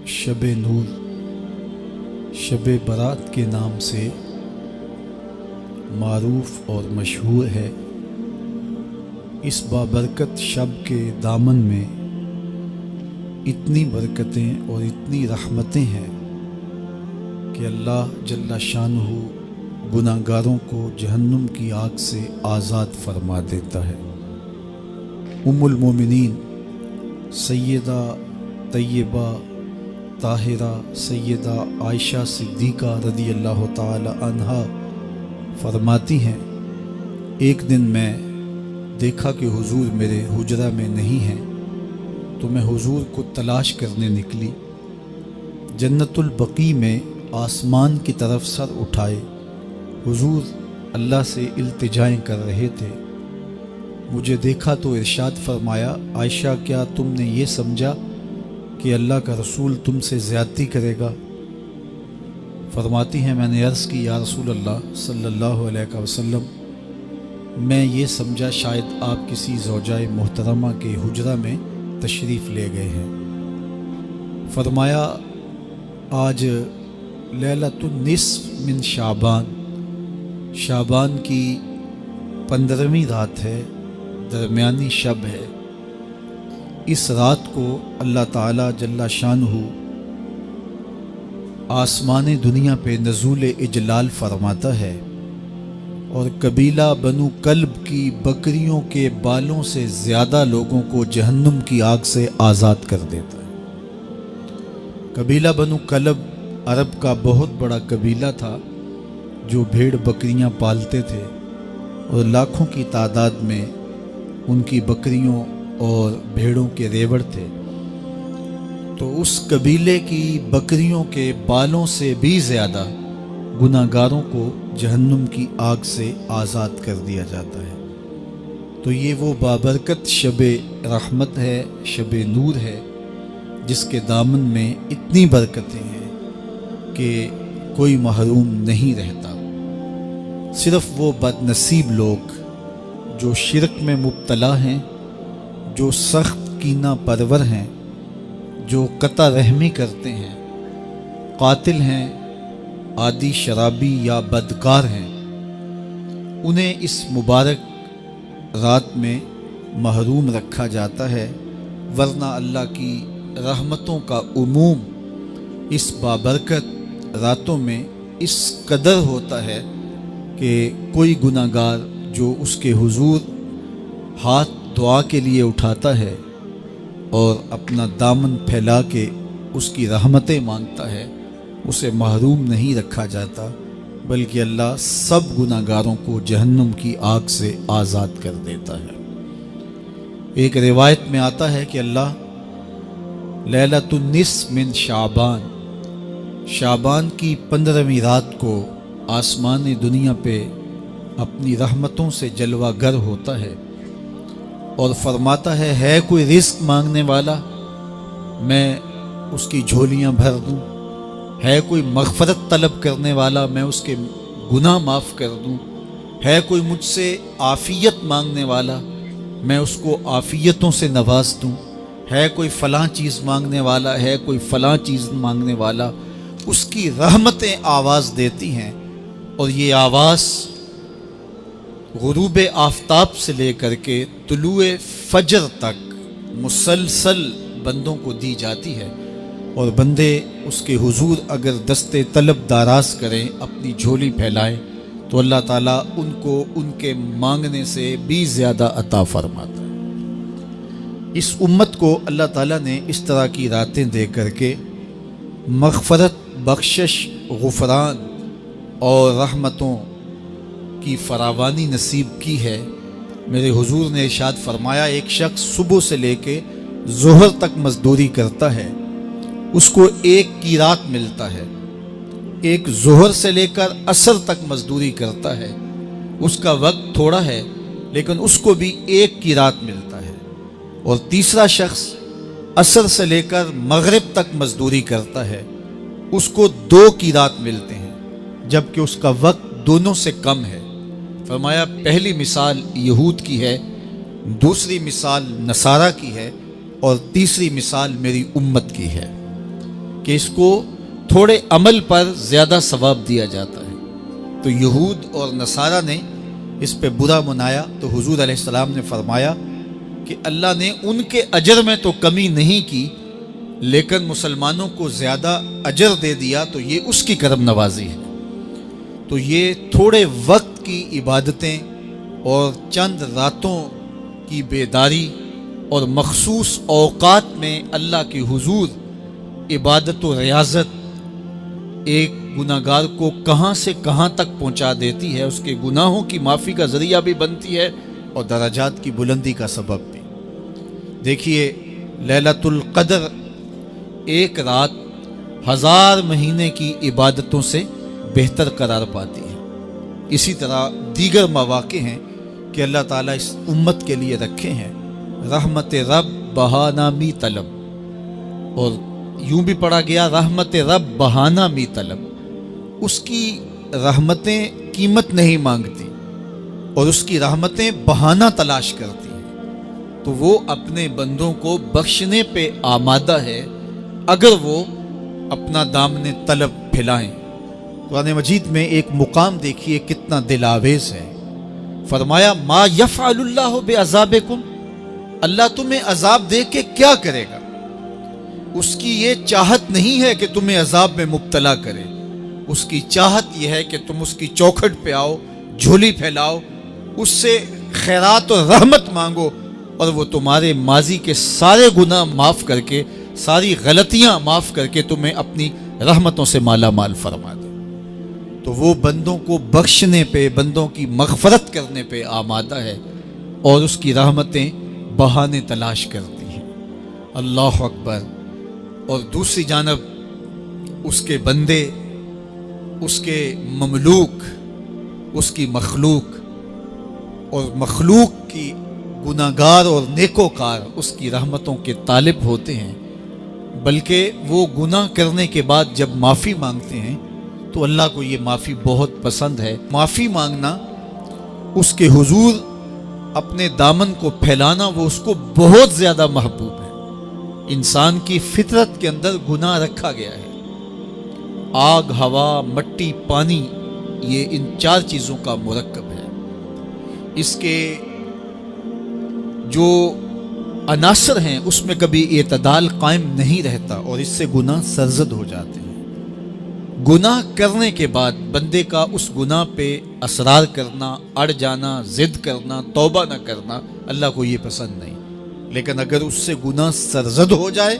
شب نور شب برات کے نام سے معروف اور مشہور ہے۔ اس بابرکت شب کے دامن میں اتنی برکتیں اور اتنی رحمتیں ہیں کہ اللہ جل شانہ گناہگاروں کو جہنم کی آگ سے آزاد فرما دیتا ہے۔ ام المومنین سیدہ طیبہ طاہرہ سیدہ عائشہ صدیقہ رضی اللہ تعالی عنہا فرماتی ہیں، ایک دن میں دیکھا کہ حضور میرے حجرہ میں نہیں ہیں، تو میں حضور کو تلاش کرنے نکلی۔ جنت البقیع میں آسمان کی طرف سر اٹھائے حضور اللہ سے التجائیں کر رہے تھے۔ مجھے دیکھا تو ارشاد فرمایا، عائشہ کیا تم نے یہ سمجھا کہ اللہ کا رسول تم سے زیادتی کرے گا؟ فرماتی ہیں میں نے عرض کی، یا رسول اللہ صلی اللہ علیہ وسلم، میں یہ سمجھا شاید آپ کسی زوجائے محترمہ کے حجرہ میں تشریف لے گئے ہیں۔ فرمایا آج لیلۃ النصف من شعبان کی 15ویں رات ہے، درمیانی شب ہے۔ اس رات کو اللہ تعالی جل شانہ آسمان دنیا پہ نزول اجلال فرماتا ہے اور قبیلہ بنو کلب کی بکریوں کے بالوں سے زیادہ لوگوں کو جہنم کی آگ سے آزاد کر دیتا ہے۔ قبیلہ بنو کلب عرب کا بہت بڑا قبیلہ تھا جو بھیڑ بکریاں پالتے تھے اور لاکھوں کی تعداد میں ان کی بکریوں اور بھیڑوں کے ریوڑ تھے۔ تو اس قبیلے کی بکریوں کے بالوں سے بھی زیادہ گناہگاروں کو جہنم کی آگ سے آزاد کر دیا جاتا ہے۔ تو یہ وہ بابرکت شب رحمت ہے، شب نور ہے، جس کے دامن میں اتنی برکتیں ہیں کہ کوئی محروم نہیں رہتا۔ صرف وہ بد نصیب لوگ جو شرک میں مبتلا ہیں، جو سخت کینہ پرور ہیں، جو قطع رحمی کرتے ہیں، قاتل ہیں، عادی شرابی یا بدکار ہیں، انہیں اس مبارک رات میں محروم رکھا جاتا ہے، ورنہ اللہ کی رحمتوں کا عموم اس بابرکت راتوں میں اس قدر ہوتا ہے کہ کوئی گناہگار جو اس کے حضور ہاتھ دعا کے لیے اٹھاتا ہے اور اپنا دامن پھیلا کے اس کی رحمتیں مانگتا ہے، اسے محروم نہیں رکھا جاتا، بلکہ اللہ سب گناہگاروں کو جہنم کی آگ سے آزاد کر دیتا ہے۔ ایک روایت میں آتا ہے کہ اللہ لیلۃ النصف من شعبان کی 15ویں رات کو آسمان دنیا پہ اپنی رحمتوں سے جلوہ گر ہوتا ہے اور فرماتا ہے کوئی رزق مانگنے والا، میں اس کی جھولیاں بھر دوں، ہے کوئی مغفرت طلب کرنے والا، میں اس کے گناہ معاف کر دوں، ہے کوئی مجھ سے عافیت مانگنے والا، میں اس کو عافیتوں سے نواز دوں، ہے کوئی فلاں چیز مانگنے والا، ہے کوئی فلاں چیز مانگنے والا۔ اس کی رحمتیں آواز دیتی ہیں اور یہ آواز غروب آفتاب سے لے کر کے طلوع فجر تک مسلسل بندوں کو دی جاتی ہے، اور بندے اس کے حضور اگر دست طلب دراز کریں، اپنی جھولی پھیلائیں، تو اللہ تعالیٰ ان کو ان کے مانگنے سے بھی زیادہ عطا فرماتا ہے۔ اس امت کو اللہ تعالیٰ نے اس طرح کی راتیں دے کر کے مغفرت، بخشش، غفران اور رحمتوں کی فراوانی نصیب کی ہے۔ میرے حضور نے ارشاد فرمایا، ایک شخص صبح سے لے کے ظہر تک مزدوری کرتا ہے، اس کو ایک قیرات ملتا ہے۔ ایک ظہر سے لے کر عصر تک مزدوری کرتا ہے، اس کا وقت تھوڑا ہے لیکن اس کو بھی ایک قیرات ملتا ہے۔ اور تیسرا شخص عصر سے لے کر مغرب تک مزدوری کرتا ہے، اس کو 2 قیرات ملتے ہیں، جبکہ اس کا وقت دونوں سے کم ہے۔ فرمایا پہلی مثال یہود کی ہے، دوسری مثال نصارہ کی ہے، اور تیسری مثال میری امت کی ہے۔ کہ اس کو تھوڑے عمل پر زیادہ ثواب دیا جاتا ہے۔ تو یہود اور نصارہ نے اس پہ برا منایا، تو حضور علیہ السلام نے فرمایا کہ اللہ نے ان کے اجر میں تو کمی نہیں کی، لیکن مسلمانوں کو زیادہ اجر دے دیا، تو یہ اس کی کرم نوازی ہے۔ تو یہ تھوڑے وقت کی عبادتیں اور چند راتوں کی بیداری اور مخصوص اوقات میں اللہ کی حضور عبادت و ریاضت ایک گناہگار کو کہاں سے کہاں تک پہنچا دیتی ہے، اس کے گناہوں کی معافی کا ذریعہ بھی بنتی ہے اور درجات کی بلندی کا سبب بھی۔ دیکھیے لیلۃ القدر ایک رات 1000 مہینے کی عبادتوں سے بہتر قرار پاتی ہے۔ اسی طرح دیگر مواقع ہیں کہ اللہ تعالیٰ اس امت کے لیے رکھے ہیں، رحمت رب بہانہ می طلب، اور یوں بھی پڑھا گیا رحمت رب بہانہ می طلب۔ اس کی رحمتیں قیمت نہیں مانگتی اور اس کی رحمتیں بہانہ تلاش کرتی ہیں، تو وہ اپنے بندوں کو بخشنے پہ آمادہ ہے اگر وہ اپنا دامن طلب پھیلائیں۔ قرآن مجید میں ایک مقام دیکھیے کتنا دل آویز ہے، فرمایا ما یفعل اللہ بعذابکم، اللہ تمہیں عذاب دے کے کیا کرے گا؟ اس کی یہ چاہت نہیں ہے کہ تمہیں عذاب میں مبتلا کرے، اس کی چاہت یہ ہے کہ تم اس کی چوکھٹ پہ آؤ، جھولی پھیلاؤ، اس سے خیرات اور رحمت مانگو، اور وہ تمہارے ماضی کے سارے گناہ معاف کر کے، ساری غلطیاں معاف کر کے تمہیں اپنی رحمتوں سے مالا مال فرما دے۔ تو وہ بندوں کو بخشنے پہ، بندوں کی مغفرت کرنے پہ آمادہ ہے اور اس کی رحمتیں بہانے تلاش کرتی ہیں۔ اللہ اکبر۔ اور دوسری جانب اس کے بندے، اس کے مملوک، اس کی مخلوق، اور مخلوق کی گناہگار اور نیکوکار اس کی رحمتوں کے طالب ہوتے ہیں، بلکہ وہ گناہ کرنے کے بعد جب معافی مانگتے ہیں تو اللہ کو یہ معافی بہت پسند ہے۔ معافی مانگنا، اس کے حضور اپنے دامن کو پھیلانا، وہ اس کو بہت زیادہ محبوب ہے۔ انسان کی فطرت کے اندر گناہ رکھا گیا ہے، آگ، ہوا، مٹی، پانی، یہ ان 4 چیزوں کا مرکب ہے۔ اس کے جو عناصر ہیں اس میں کبھی اعتدال قائم نہیں رہتا اور اس سے گناہ سرزد ہو جاتے ہیں۔ گناہ کرنے کے بعد بندے کا اس گناہ پہ اصرار کرنا، اڑ جانا، ضد کرنا، توبہ نہ کرنا، اللہ کو یہ پسند نہیں۔ لیکن اگر اس سے گناہ سرزد ہو جائے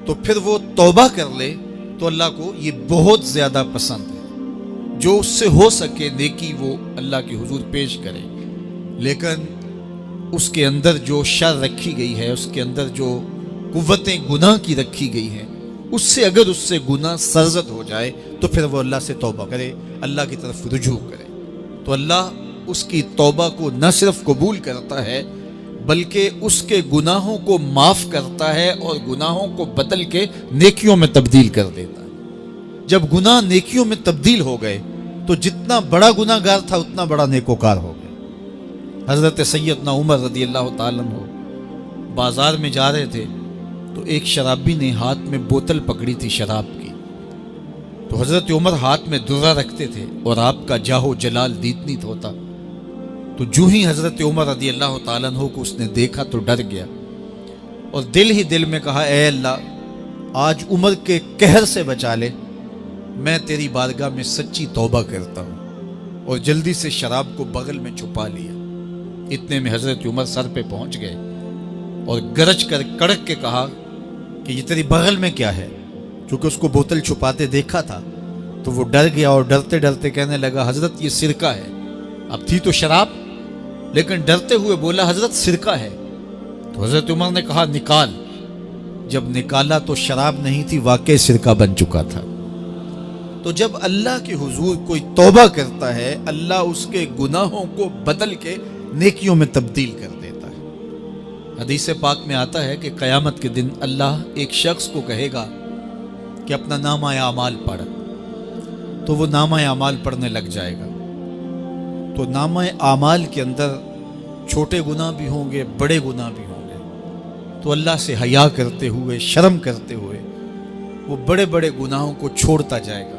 تو پھر وہ توبہ کر لے تو اللہ کو یہ بہت زیادہ پسند ہے۔ جو اس سے ہو سکے نیکی وہ اللہ کے حضور پیش کرے، لیکن اس کے اندر جو شر رکھی گئی ہے، اس کے اندر جو قوتیں گناہ کی رکھی گئی ہیں، اس سے اگر اس سے گناہ سرزد ہو جائے تو پھر وہ اللہ سے توبہ کرے، اللہ کی طرف رجوع کرے، تو اللہ اس کی توبہ کو نہ صرف قبول کرتا ہے بلکہ اس کے گناہوں کو معاف کرتا ہے اور گناہوں کو بدل کے نیکیوں میں تبدیل کر دیتا ہے۔ جب گناہ نیکیوں میں تبدیل ہو گئے تو جتنا بڑا گناہ گار تھا اتنا بڑا نیکوکار ہو گیا۔ حضرت سیدنا عمر رضی اللہ تعالیٰ عنہ بازار میں جا رہے تھے تو ایک شرابی نے ہاتھ میں بوتل پکڑی تھی شراب کی، تو حضرت عمر ہاتھ میں درہ رکھتے تھے اور آپ کا جاہ و جلال دیدنیت ہوتا، تو جو ہی حضرت عمر رضی اللہ تعالیٰ عنہ کو اس نے دیکھا تو ڈر گیا اور دل ہی دل میں کہا، اے اللہ آج عمر کے قہر سے بچا لے، میں تیری بارگاہ میں سچی توبہ کرتا ہوں، اور جلدی سے شراب کو بغل میں چھپا لیا۔ اتنے میں حضرت عمر سر پہ پہنچ گئے اور گرج کر کڑک کے کہا کہ یہ تیری بغل میں کیا ہے؟ چونکہ اس کو بوتل چھپاتے دیکھا تھا تو وہ ڈر گیا اور ڈرتے ڈرتے کہنے لگا، حضرت یہ سرکہ ہے۔ اب تھی تو شراب، لیکن ڈرتے ہوئے بولا، حضرت سرکہ ہے۔ تو حضرت عمر نے کہا، نکال۔ جب نکالا تو شراب نہیں تھی، واقعی سرکہ بن چکا تھا۔ تو جب اللہ کے حضور کوئی توبہ کرتا ہے، اللہ اس کے گناہوں کو بدل کے نیکیوں میں تبدیل کر دیتا ہے۔ حدیث پاک میں آتا ہے کہ قیامت کے دن اللہ ایک شخص کو کہے گا کہ اپنا نامہ اعمال پڑھ، تو وہ نامہ اعمال پڑھنے لگ جائے گا۔ تو نامہ اعمال کے اندر چھوٹے گناہ بھی ہوں گے، بڑے گناہ بھی ہوں گے، تو اللہ سے حیا کرتے ہوئے، شرم کرتے ہوئے وہ بڑے بڑے گناہوں کو چھوڑتا جائے گا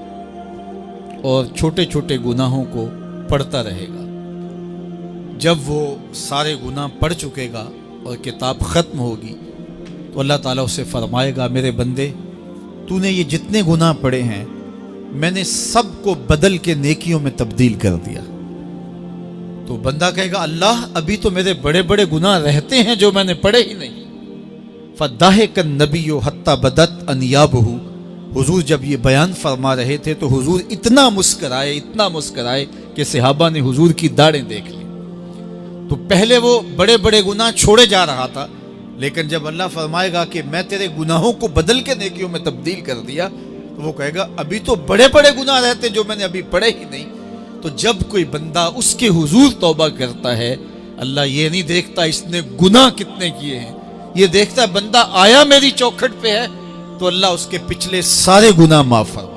اور چھوٹے چھوٹے گناہوں کو پڑھتا رہے گا۔ جب وہ سارے گناہ پڑھ چکے گا اور کتاب ختم ہوگی تو اللہ تعالیٰ اسے فرمائے گا میرے بندے تو نے یہ جتنے گناہ پڑھے ہیں میں نے سب کو بدل کے نیکیوں میں تبدیل کر دیا۔ تو بندہ کہے گا اللہ ابھی تو میرے بڑے بڑے گناہ رہتے ہیں جو میں نے پڑھے ہی نہیں۔ فَضَحِكَ النَّبِيُّ حَتَّى بَدَتْ أَنْيَابُهُ، حضور جب یہ بیان فرما رہے تھے تو حضور اتنا مسکرائے کہ صحابہ نے حضور کی داڑھیں دیکھ لی۔ تو پہلے وہ بڑے بڑے گناہ چھوڑے جا رہا تھا، لیکن جب اللہ فرمائے گا کہ میں تیرے گناہوں کو بدل کے نیکیوں میں تبدیل کر دیا تو وہ کہے گا ابھی تو بڑے بڑے گناہ رہتے جو میں نے ابھی پڑھے ہی نہیں۔ تو جب کوئی بندہ اس کے حضور توبہ کرتا ہے، اللہ یہ نہیں دیکھتا اس نے گناہ کتنے کیے ہیں، یہ دیکھتا ہے بندہ آیا میری چوکھٹ پہ ہے تو اللہ اس کے پچھلے سارے گناہ معاف فرماتا ہے۔